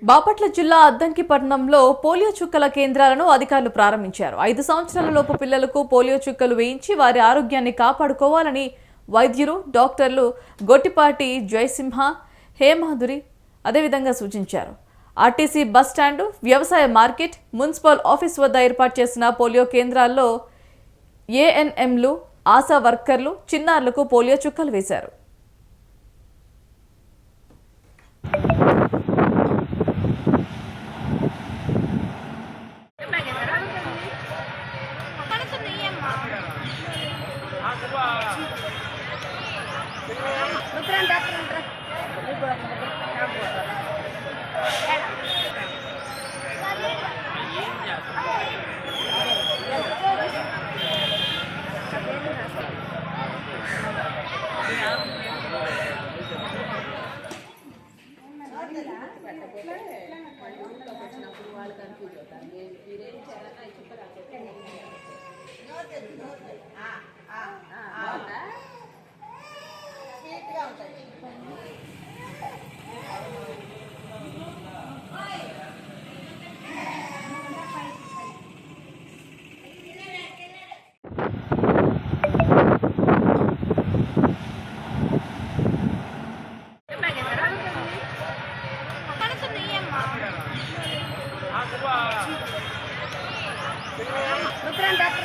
బాపట్ల జిల్లా అద్దంకిపట్నంలో పోలియో చుక్కల కేంద్రాలను అధికారులు ప్రారంభించారు. 5 సంవత్సరాల లోపు పిల్లలకు పోలియో చుక్కలు వేయించి వారి ఆరోగ్యాన్ని కాపాడుకోవాలని వైద్యులు, డాక్టర్లు గొట్టిపాటి జయసింహ, హేమాధురి అదేవిధంగా సూచించారు. ఆర్టీసీ బస్ స్టాండు, వ్యవసాయ మార్కెట్, మున్సిపల్ ఆఫీస్ వద్ద ఏర్పాటు చేసిన పోలియో కేంద్రాల్లో ఏఎన్ఎంలు, ఆశా వర్కర్లు చిన్నారులకు పోలియో చుక్కలు వేశారు. Beneran,